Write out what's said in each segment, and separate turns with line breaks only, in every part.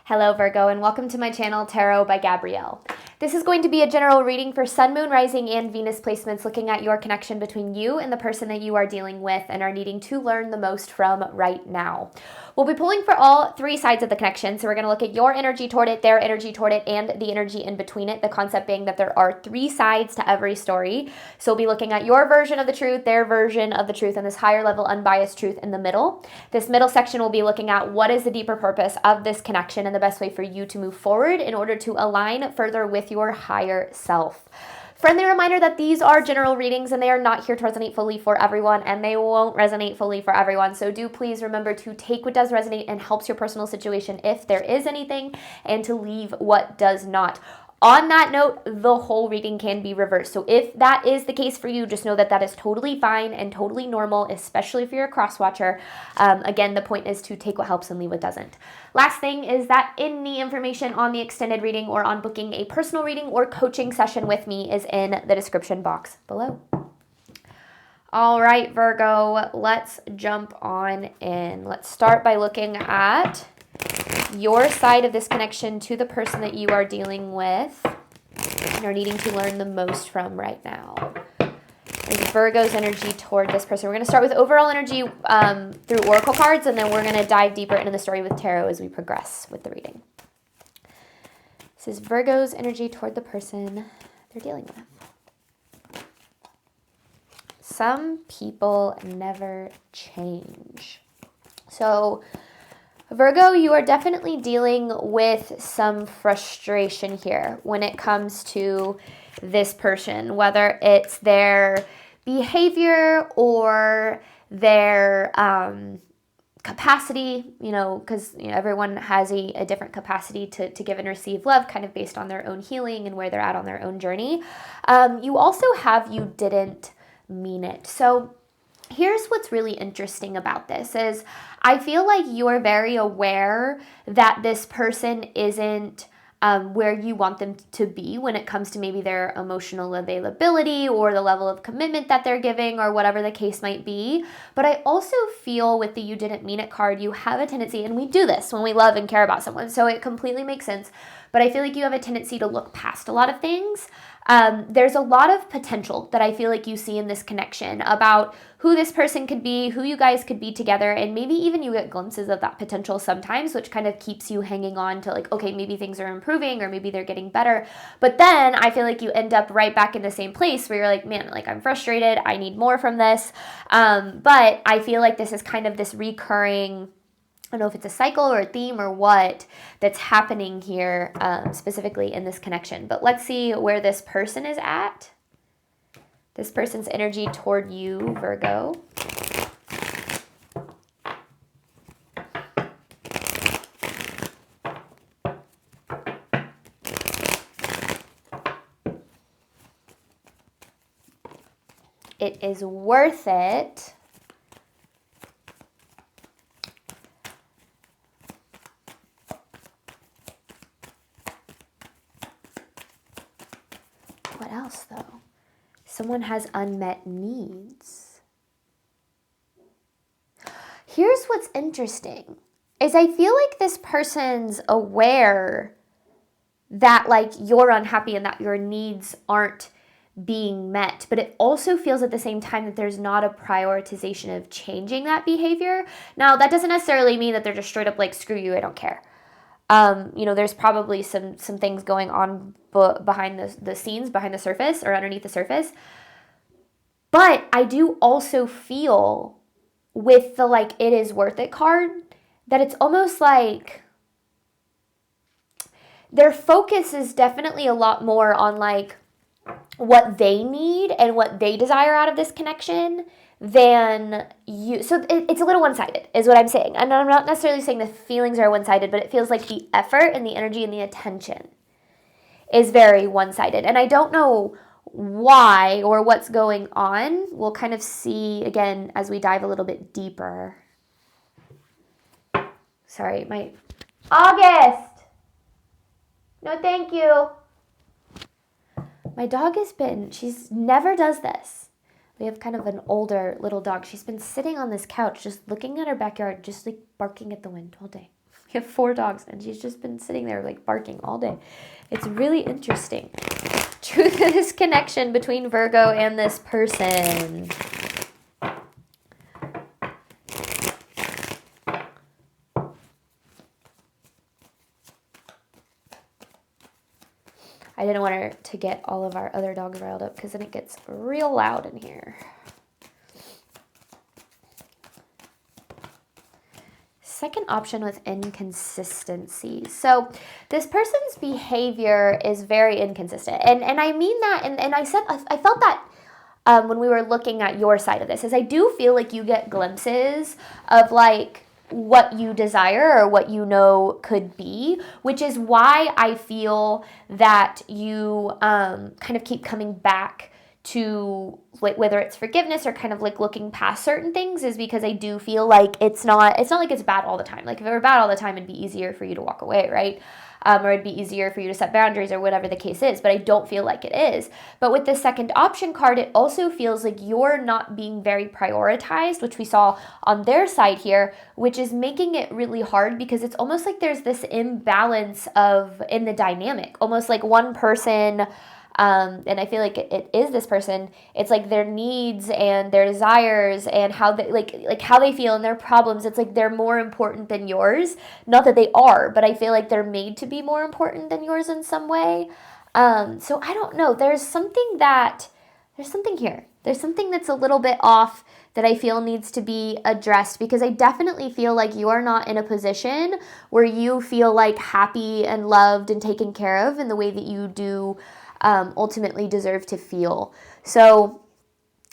Hello Virgo, and welcome to my channel Tarot by Gabrielle. This is going to be a general reading for Sun, Moon, Rising, and Venus placements, looking at your connection between you and the person that you are dealing with and are needing to learn the most from right now. We'll be pulling for all three sides of the connection, so we're going to look at your energy toward it, their energy toward it, and the energy in between it, the concept being that there are three sides to every story. So we'll be looking at your version of the truth, their version of the truth, and this higher level unbiased truth in the middle. This middle section will be looking at what is the deeper purpose of this connection and the best way for you to move forward in order to align further with your higher self. Friendly reminder that these are general readings and they are not here to resonate fully for everyone, and they won't resonate fully for everyone. So do please remember to take what does resonate and helps your personal situation if there is anything, and to leave what does not. On that note, the whole reading can be reversed. So if that is the case for you, just know that that is totally fine and totally normal, especially if you're a cross watcher. Again, the point is to take what helps and leave what doesn't. Last thing is that any information on the extended reading or on booking a personal reading or coaching session with me is in the description box below. All right, Virgo, let's jump on in. Let's start by looking at your side of this connection to the person that you are dealing with and are needing to learn the most from right now. There's Virgo's energy toward this person. We're going to start with overall energy through oracle cards, and then we're going to dive deeper into the story with tarot as we progress with the reading. This is Virgo's energy toward the person they're dealing with. Some people never change. So Virgo, you are definitely dealing with some frustration here when it comes to this person, whether it's their behavior or their capacity, because everyone has a different capacity to give and receive love, kind of based on their own healing and where they're at on their own journey. You also have you didn't mean it. So here's what's really interesting about this is I feel like you're very aware that this person isn't where you want them to be when it comes to maybe their emotional availability or the level of commitment that they're giving or whatever the case might be. But I also feel with the you didn't mean it card, you have a tendency, and we do this when we love and care about someone, so it completely makes sense. But I feel like you have a tendency to look past a lot of things. There's a lot of potential that I feel like you see in this connection about who this person could be, who you guys could be together, and maybe even you get glimpses of that potential sometimes, which kind of keeps you hanging on to like, okay, maybe things are improving or maybe they're getting better. But then I feel like you end up right back in the same place where you're like, man, like I'm frustrated, I need more from this. But I feel like this is kind of this recurring, I don't know if it's a cycle or a theme or what that's happening here specifically in this connection. But let's see where this person is at. This person's energy toward you, Virgo. It is worth it. What else, though? Someone has unmet needs. Here's what's interesting, is I feel like this person's aware that like you're unhappy and that your needs aren't being met, but it also feels at the same time that there's not a prioritization of changing that behavior. Now, that doesn't necessarily mean that they're just straight up like, screw you, I don't care. There's probably some things going on behind the scenes, behind the surface or underneath the surface. But I do also feel with the like it is worth it card that it's almost like their focus is definitely a lot more on like what they need and what they desire out of this connection than you. So it's a little one-sided is what I'm saying. And I'm not necessarily saying the feelings are one-sided, but it feels like the effort and the energy and the attention is very one-sided. And I don't know why or what's going on. We'll kind of see again as we dive a little bit deeper. Sorry, my August. No, thank you. My dog she's never does this. We have kind of an older little dog. She's been sitting on this couch just looking at her backyard, just like barking at the wind all day. You have 4 dogs, and she's just been sitting there like barking all day. It's really interesting. Truth of this connection between Virgo and this person. I didn't want her to get all of our other dogs riled up because then it gets real loud in here. Second option with inconsistency. So this person's behavior is very inconsistent. And I mean that, and I felt that when we were looking at your side of this, is I do feel like you get glimpses of like what you desire or what you know could be, which is why I feel that you kind of keep coming back to like whether it's forgiveness or kind of like looking past certain things, is because I do feel like it's not like it's bad all the time. Like if it were bad all the time, it'd be easier for you to walk away, right? Or it'd be easier for you to set boundaries or whatever the case is, but I don't feel like it is. But with the second option card, it also feels like you're not being very prioritized, which we saw on their side here, which is making it really hard because it's almost like there's this imbalance in the dynamic, almost like one person. And I feel like it is this person. It's like their needs and their desires and how they like how they feel and their problems. It's like they're more important than yours. Not that they are, but I feel like they're made to be more important than yours in some way. So I don't know. There's something here. There's something that's a little bit off that I feel needs to be addressed, because I definitely feel like you are not in a position where you feel like happy and loved and taken care of in the way that you do ultimately deserve to feel. So,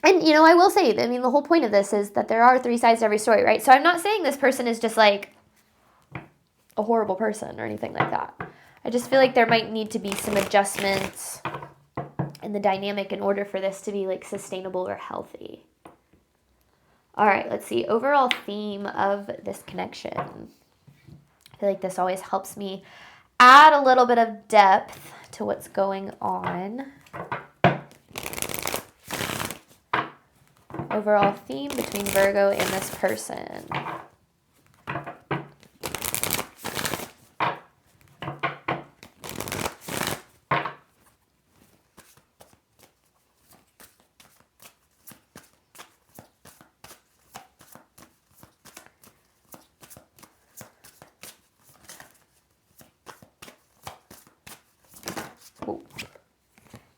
and I will say, I mean, the whole point of this is that there are 3 sides to every story, right? So I'm not saying this person is just like a horrible person or anything like that. I just feel like there might need to be some adjustments in the dynamic in order for this to be like sustainable or healthy. All right, let's see. Overall theme of this connection. I feel like this always helps me add a little bit of depth to what's going on. Overall theme between Virgo and this person.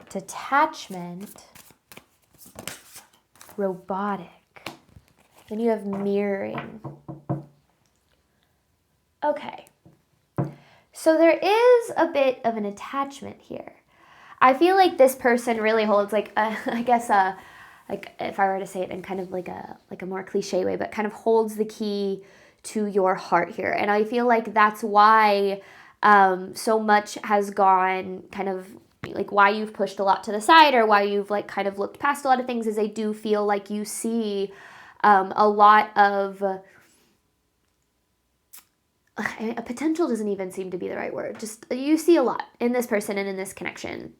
Detachment, robotic. Then you have mirroring. Okay. So there is a bit of an attachment here. I feel like this person really holds like like if I were to say it in kind of like a more cliche way, but kind of holds the key to your heart here. And I feel like that's why so much has gone kind of like why you've pushed a lot to the side, or why you've like kind of looked past a lot of things, is I do feel like you see a lot of a potential doesn't even seem to be the right word. Just you see a lot in this person and in this connection,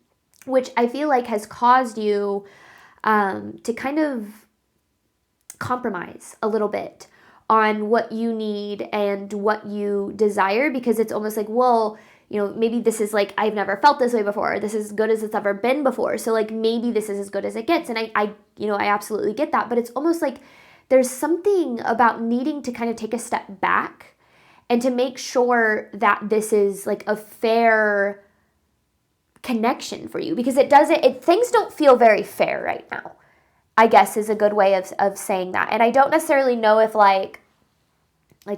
which I feel like has caused you to kind of compromise a little bit on what you need and what you desire, because it's almost like, well, maybe this is like, I've never felt this way before. This is as good as it's ever been before. So like, maybe this is as good as it gets. And I absolutely get that. But it's almost like there's something about needing to kind of take a step back and to make sure that this is like a fair connection for you, because things don't feel very fair right now, I guess, is a good way of saying that. And I don't necessarily know if like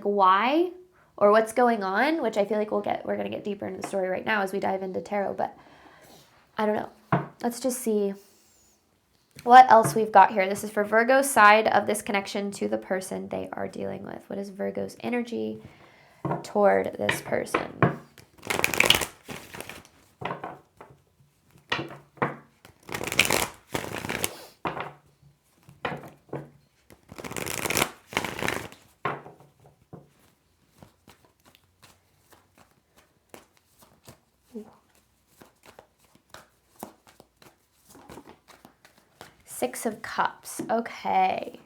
why or what's going on, which I feel like we're going to get deeper into the story right now as we dive into tarot, but I don't know. Let's just see what else we've got here. This is for Virgo's side of this connection to the person they are dealing with. What is Virgo's energy toward this person? Six of Cups. Okay.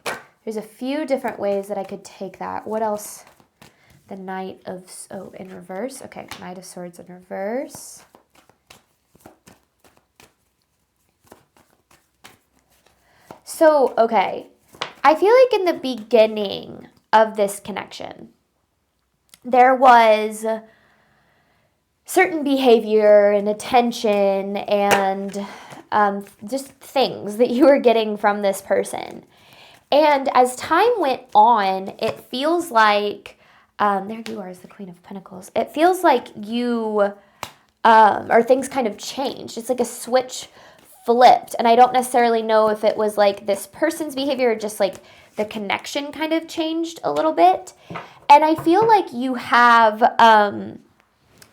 There's a few different ways that I could take that. What else the Knight of, in reverse. Okay, Knight of Swords in reverse. So, okay, I feel like in the beginning of this connection, there was certain behavior and attention and just things that you were getting from this person. And as time went on, it feels like, there you are as the Queen of Pentacles. It feels like you, or things kind of changed. It's like a switch flipped. And I don't necessarily know if it was like this person's behavior or just like the connection kind of changed a little bit. And I feel like you have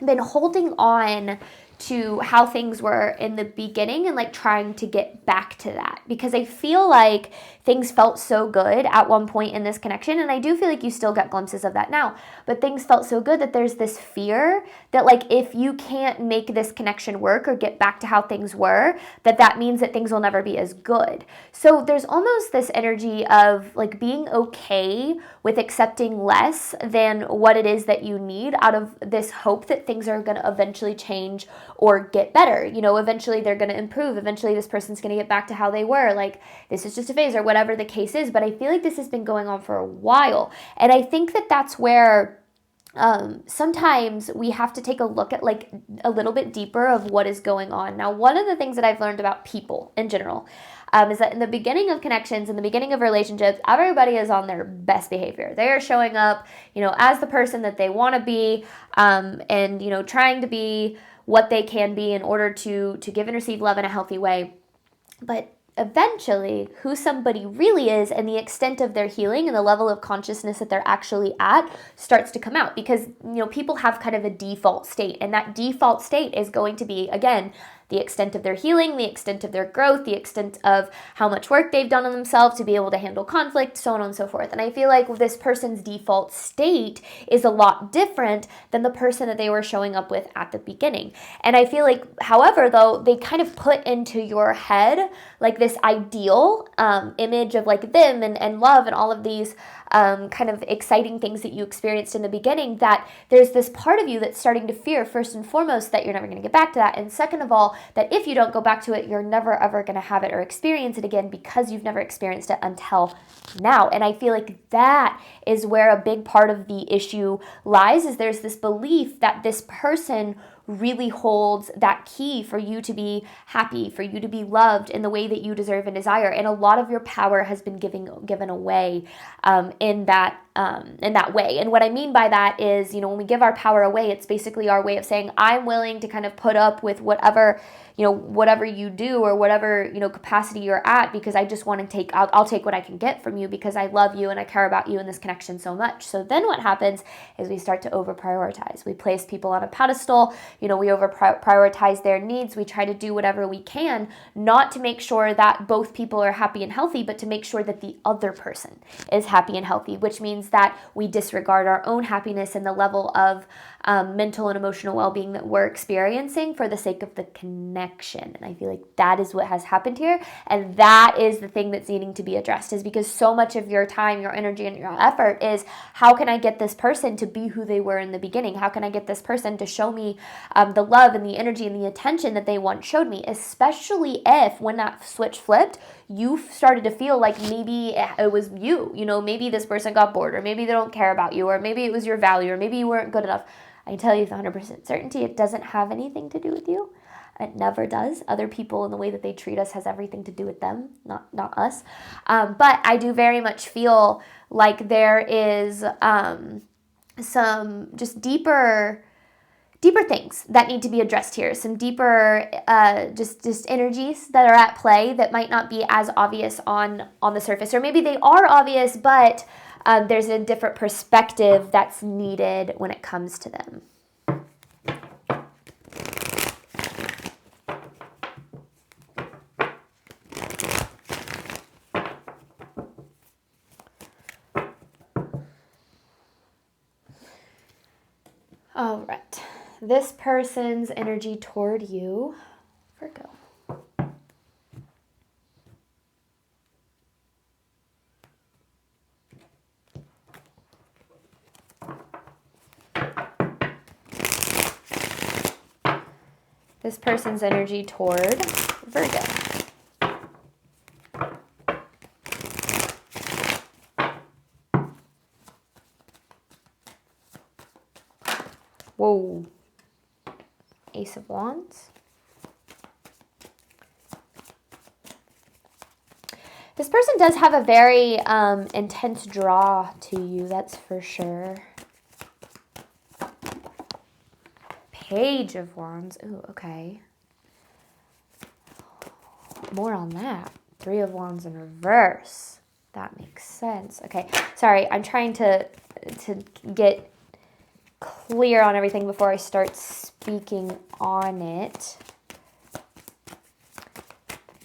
been holding on to how things were in the beginning and like trying to get back to that, because I feel like things felt so good at one point in this connection, and I do feel like you still get glimpses of that now, but things felt so good that there's this fear that like if you can't make this connection work or get back to how things were, that means that things will never be as good. So there's almost this energy of like being okay with accepting less than what it is that you need out of this hope that things are going to eventually change or get better. You know, eventually they're going to improve. Eventually this person's going to get back to how they were. Like, this is just a phase or whatever the case is. But I feel like this has been going on for a while. And I think that that's where sometimes we have to take a look at like a little bit deeper of what is going on. Now, one of the things that I've learned about people in general is that in the beginning of connections, in the beginning of relationships, everybody is on their best behavior. They are showing up, you know, as the person that they want to be, and, you know, trying to be what they can be in order to give and receive love in a healthy way. But eventually, who somebody really is and the extent of their healing and the level of consciousness that they're actually at starts to come out, because, you know, people have kind of a default state, and that default state is going to be, again, the extent of their healing, the extent of their growth, the extent of how much work they've done on themselves to be able to handle conflict, so on and so forth. And I feel like this person's default state is a lot different than the person that they were showing up with at the beginning. And I feel like, however, though, they kind of put into your head like this ideal image of like them and love and all of these kind of exciting things that you experienced in the beginning, that there's this part of you that's starting to fear, first and foremost, that you're never going to get back to that. And second of all, that if you don't go back to it, you're never ever going to have it or experience it again, because you've never experienced it until now. And I feel like that is where a big part of the issue lies, is there's this belief that this person really holds that key for you to be happy, for you to be loved in the way that you deserve and desire. And a lot of your power has been given away in that way. And what I mean by that is, you know, when we give our power away, it's basically our way of saying, I'm willing to kind of put up with whatever you do or whatever, you know, capacity you're at, because I just want to I'll take what I can get from you because I love you and I care about you in this connection so much. So then what happens is we start to over prioritize. We place people on a pedestal, you know, we over prioritize their needs. We try to do whatever we can, not to make sure that both people are happy and healthy, but to make sure that the other person is happy and healthy, which means that we disregard our own happiness and the level of mental and emotional well-being that we're experiencing for the sake of the connection. And I feel like that is what has happened here. And that is the thing that's needing to be addressed, is because so much of your time, your energy, and your effort is, how can I get this person to be who they were in the beginning? How can I get this person to show me the love and the energy and the attention that they once showed me? Especially if, when that switch flipped, you started to feel like maybe it was you. You know, maybe this person got bored, or maybe they don't care about you, or maybe it was your value, or maybe you weren't good enough. I can tell you with 100% certainty, it doesn't have anything to do with you. It never does. Other people and the way that they treat us has everything to do with them, not us. But I do very much feel like there is some just deeper things that need to be addressed here. Some deeper just energies that are at play that might not be as obvious on the surface, or maybe they are obvious, but there's a different perspective that's needed when it comes to them. All right. This person's energy toward you, Virgo. this person's energy toward Virgo. Whoa. Ace of Wands. This person does have a very intense draw to you, that's for sure. Page of Wands. Ooh, okay. More on that. Three of Wands in reverse. That makes sense. Okay, sorry, I'm trying to get clear on everything before I start speaking on it.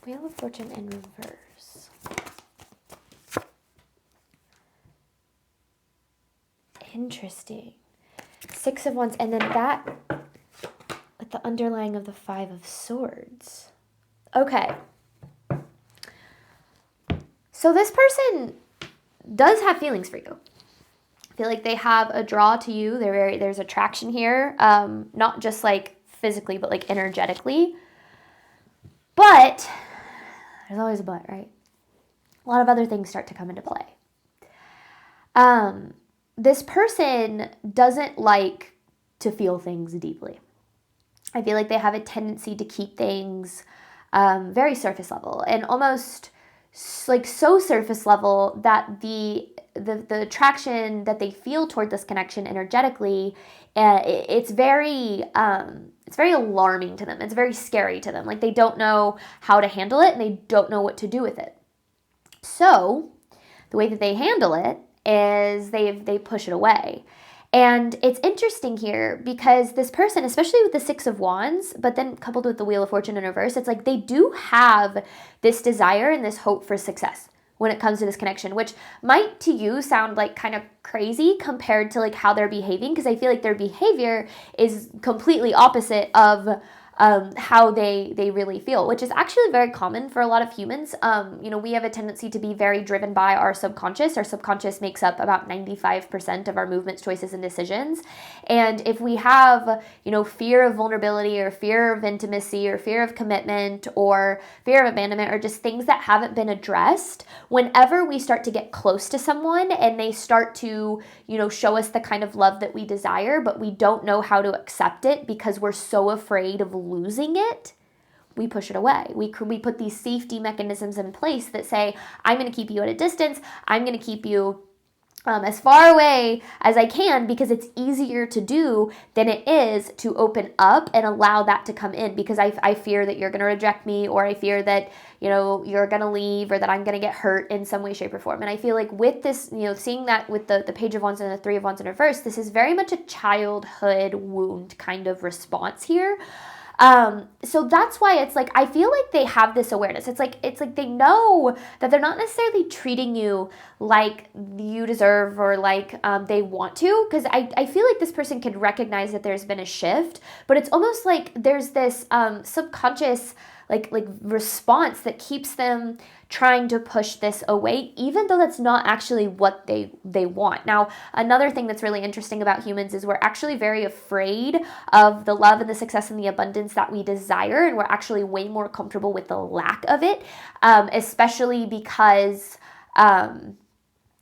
Wheel of Fortune in reverse. Interesting. Six of Wands, and then that with the underlying of the Five of Swords. Okay. So this person does have feelings for you. I feel like they have a draw to you. There's attraction here, not just like physically, but like energetically. But there's always a but, right? A lot of other things start to come into play. This person doesn't like to feel things deeply. I feel like they have a tendency to keep things very surface level, and almost like so surface level that the attraction that they feel toward this connection energetically, it's very alarming to them. It's very scary to them. Like they don't know how to handle it and they don't know what to do with it. So the way that they handle it is they push it away. And it's interesting here because this person, especially with the Six of Wands, but then coupled with the Wheel of Fortune in reverse, it's like they do have this desire and this hope for success when it comes to this connection, which might to you sound like kind of crazy compared to like how they're behaving, because I feel like their behavior is completely opposite of how they really feel, which is actually very common for a lot of humans. We have a tendency to be very driven by our subconscious. Our subconscious makes up about 95% of our movements, choices, and decisions. And if we have, fear of vulnerability or fear of intimacy or fear of commitment or fear of abandonment or just things that haven't been addressed, whenever we start to get close to someone and they start to, show us the kind of love that we desire, but we don't know how to accept it because we're so afraid of losing it, we push it away. We put these safety mechanisms in place that say, I'm going to keep you at a distance. I'm going to keep you as far away as I can because it's easier to do than it is to open up and allow that to come in, because I fear that you're going to reject me, or I fear that, you're going to leave, or that I'm going to get hurt in some way, shape, or form. And I feel like with this, seeing that with the Page of Wands and the Three of Wands in reverse, this is very much a childhood wound kind of response here. So that's why it's like, I feel like they have this awareness. It's like they know that they're not necessarily treating you like you deserve or like they want to, because I feel like this person can recognize that there's been a shift, but it's almost like there's this subconscious like response that keeps them trying to push this away, even though that's not actually what they want. Now, another thing that's really interesting about humans is we're actually very afraid of the love and the success and the abundance that we desire, and we're actually way more comfortable with the lack of it, especially because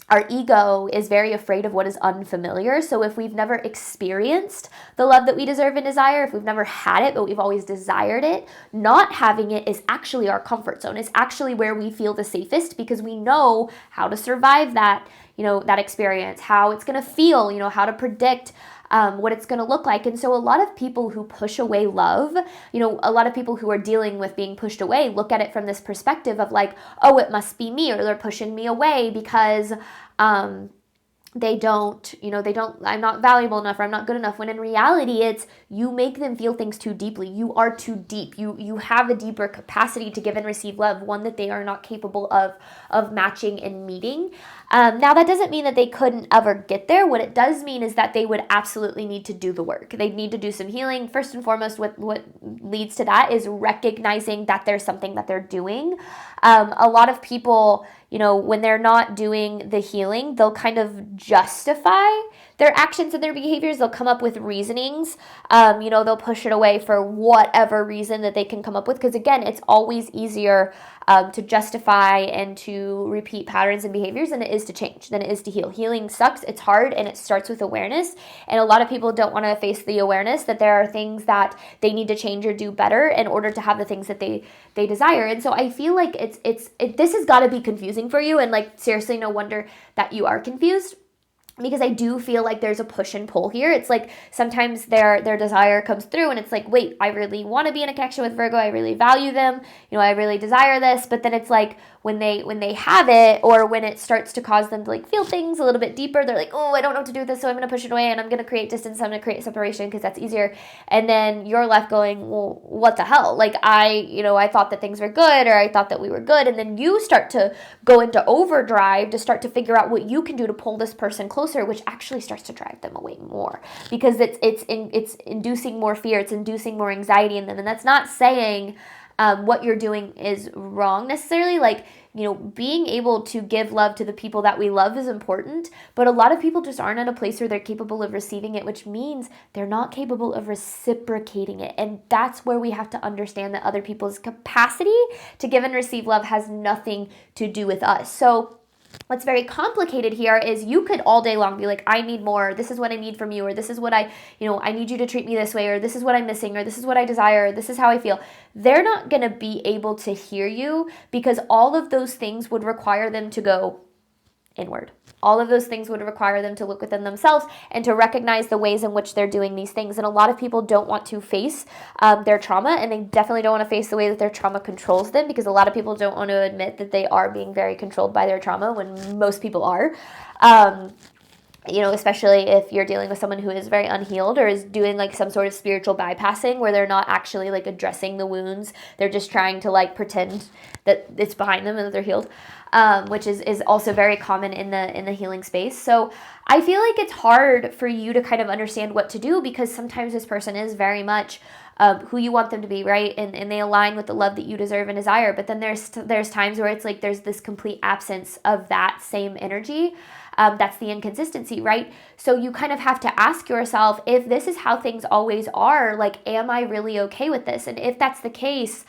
our ego is very afraid of what is unfamiliar. So if we've never experienced the love that we deserve and desire, if we've never had it, but we've always desired it, not having it is actually our comfort zone. It's actually where we feel the safest because we know how to survive that, that experience, how it's going to feel, how to predict what it's going to look like. And so a lot of people who push away love, a lot of people who are dealing with being pushed away look at it from this perspective of like, oh, it must be me, or they're pushing me away because I'm not valuable enough, or I'm not good enough, when in reality it's you make them feel things too deeply. You are too deep. You have a deeper capacity to give and receive love, one that they are not capable of matching and meeting. Now that doesn't mean that they couldn't ever get there. What it does mean is that they would absolutely need to do the work. They need to do some healing. First and foremost, what leads to that is recognizing that there's something that they're doing. A lot of people, when they're not doing the healing, they'll kind of justify their actions and their behaviors. They'll come up with reasonings. They'll push it away for whatever reason that they can come up with. Because again, it's always easier to justify and to repeat patterns and behaviors than it is to change, than it is to heal. Healing sucks, it's hard, and it starts with awareness. And a lot of people don't want to face the awareness that there are things that they need to change or do better in order to have the things that they desire. And so I feel like this has got to be confusing for you, and like seriously, no wonder that you are confused. Because I do feel like there's a push and pull here. It's like sometimes their desire comes through and it's like, wait, I really want to be in a connection with Virgo. I really value them. I really desire this. But then it's like when they have it, or when it starts to cause them to like feel things a little bit deeper, they're like, oh, I don't know what to do with this, so I'm going to push it away and I'm going to create distance. I'm going to create separation because that's easier. And then you're left going, well, what the hell? Like I thought that things were good, or I thought that we were good. And then you start to go into overdrive to start to figure out what you can do to pull this person closer, which actually starts to drive them away more, because it's inducing more fear, it's inducing more anxiety in them. And that's not saying what you're doing is wrong necessarily. Like, being able to give love to the people that we love is important, but a lot of people just aren't at a place where they're capable of receiving it, which means they're not capable of reciprocating it. And that's where we have to understand that other people's capacity to give and receive love has nothing to do with us. So what's very complicated here is you could all day long be like, I need more, this is what I need from you, or this is what I need you to treat me this way, or this is what I'm missing, or this is what I desire, or this is how I feel. They're not going to be able to hear you, because all of those things would require them to go inward. All of those things would require them to look within themselves and to recognize the ways in which they're doing these things. And a lot of people don't want to face their trauma, and they definitely don't want to face the way that their trauma controls them, because a lot of people don't want to admit that they are being very controlled by their trauma, when most people are. Especially if you're dealing with someone who is very unhealed, or is doing like some sort of spiritual bypassing where they're not actually like addressing the wounds. They're just trying to like pretend that it's behind them and that they're healed, which is also very common in the healing space. So I feel like it's hard for you to kind of understand what to do, because sometimes this person is very much who you want them to be, right? And they align with the love that you deserve and desire. But then there's times where it's like there's this complete absence of that same energy. That's the inconsistency, right? So you kind of have to ask yourself, if this is how things always are, like, am I really okay with this? And if that's the case,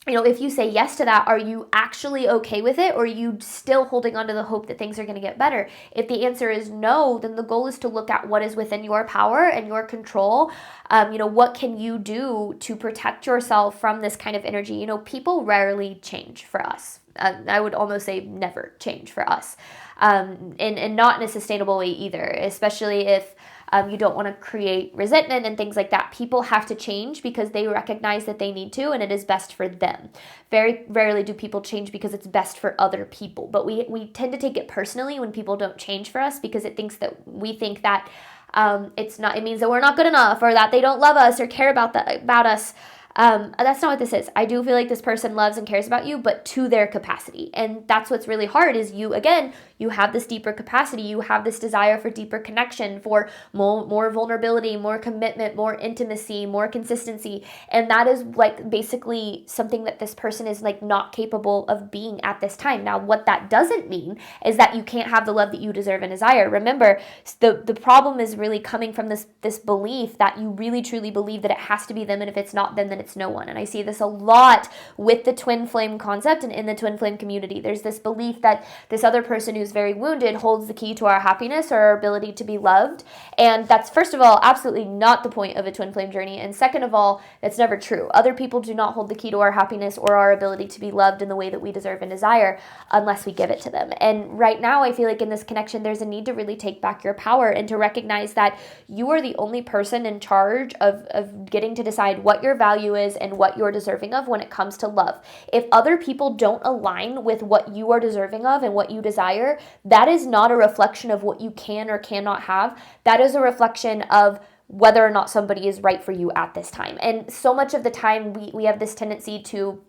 if you say yes to that, are you actually okay with it, or are you still holding on to the hope that things are going to get better? If the answer is no, then the goal is to look at what is within your power and your control. What can you do to protect yourself from this kind of energy? People rarely change for us. I would almost say never change for us. And not in a sustainable way either, especially if you don't want to create resentment and things like that. People have to change because they recognize that they need to, and it is best for them. Very rarely do people change because it's best for other people. But we tend to take it personally when people don't change for us, because we think that it means that we're not good enough, or that they don't love us or care about us. That's not what this is. I do feel like this person loves and cares about you, but to their capacity. And that's what's really hard, is you have this deeper capacity. You have this desire for deeper connection, for more vulnerability, more commitment, more intimacy, more consistency. And that is like basically something that this person is like not capable of being at this time. Now, what that doesn't mean is that you can't have the love that you deserve and desire. Remember, the problem is really coming from this belief that you really truly believe that it has to be them, and if it's not them, then it's no one. And I see this a lot with the twin flame concept and in the twin flame community. There's this belief that this other person who's very wounded holds the key to our happiness or our ability to be loved. And that's, first of all, absolutely not the point of a twin flame journey. And second of all, that's never true. Other people do not hold the key to our happiness or our ability to be loved in the way that we deserve and desire unless we give it to them. And right now, I feel like in this connection, there's a need to really take back your power and to recognize that you are the only person in charge of getting to decide what your value is and what you're deserving of when it comes to love. If other people don't align with what you are deserving of and what you desire, that is not a reflection of what you can or cannot have. That is a reflection of whether or not somebody is right for you at this time. And so much of the time we have this tendency to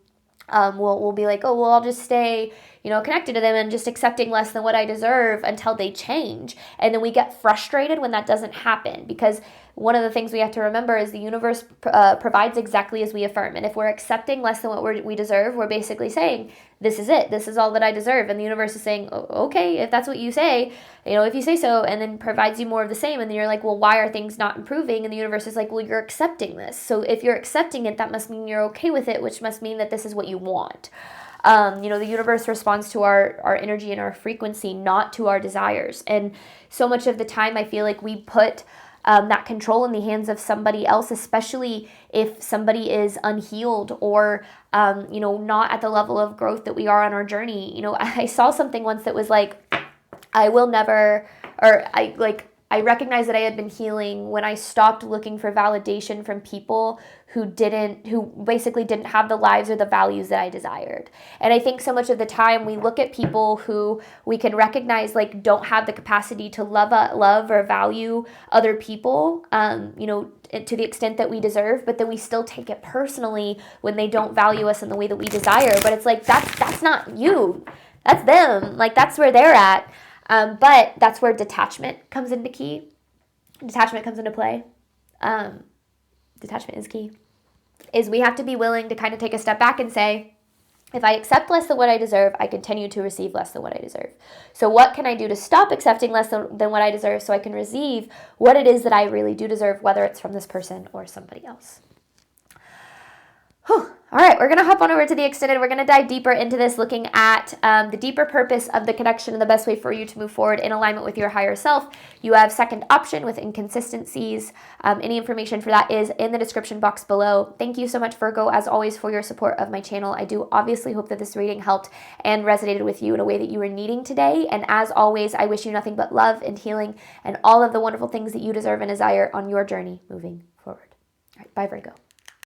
we'll be like, oh, well, I'll just stay, connected to them and just accepting less than what I deserve until they change. And then we get frustrated when that doesn't happen, because one of the things we have to remember is the universe provides exactly as we affirm. And if we're accepting less than what we deserve, we're basically saying, this is it. This is all that I deserve. And the universe is saying, okay, if that's what you say, if you say so, and then provides you more of the same. And then you're like, well, why are things not improving? And the universe is like, well, you're accepting this. So if you're accepting it, that must mean you're okay with it, which must mean that this is what you want. The universe responds to our energy and our frequency, not to our desires. And so much of the time, I feel like we put that control in the hands of somebody else, especially if somebody is unhealed or, not at the level of growth that we are on our journey. I saw something once that was like, I recognized that I had been healing when I stopped looking for validation from people who basically didn't have the lives or the values that I desired. And I think so much of the time we look at people who we can recognize like don't have the capacity to love or value other people, to the extent that we deserve, but then we still take it personally when they don't value us in the way that we desire. But it's like, that's not you. That's them. Like, that's where they're at. But that's where detachment comes into key. Detachment comes into play. Detachment is key. Is we have to be willing to kind of take a step back and say, if I accept less than what I deserve, I continue to receive less than what I deserve. So what can I do to stop accepting less than what I deserve so I can receive what it is that I really do deserve, whether it's from this person or somebody else? Whew. All right, we're going to hop on over to the extended. We're going to dive deeper into this, looking at the deeper purpose of the connection and the best way for you to move forward in alignment with your higher self. You have second option with inconsistencies. Any information for that is in the description box below. Thank you so much, Virgo, as always, for your support of my channel. I do obviously hope that this reading helped and resonated with you in a way that you were needing today. And as always, I wish you nothing but love and healing and all of the wonderful things that you deserve and desire on your journey moving forward. All right, bye, Virgo.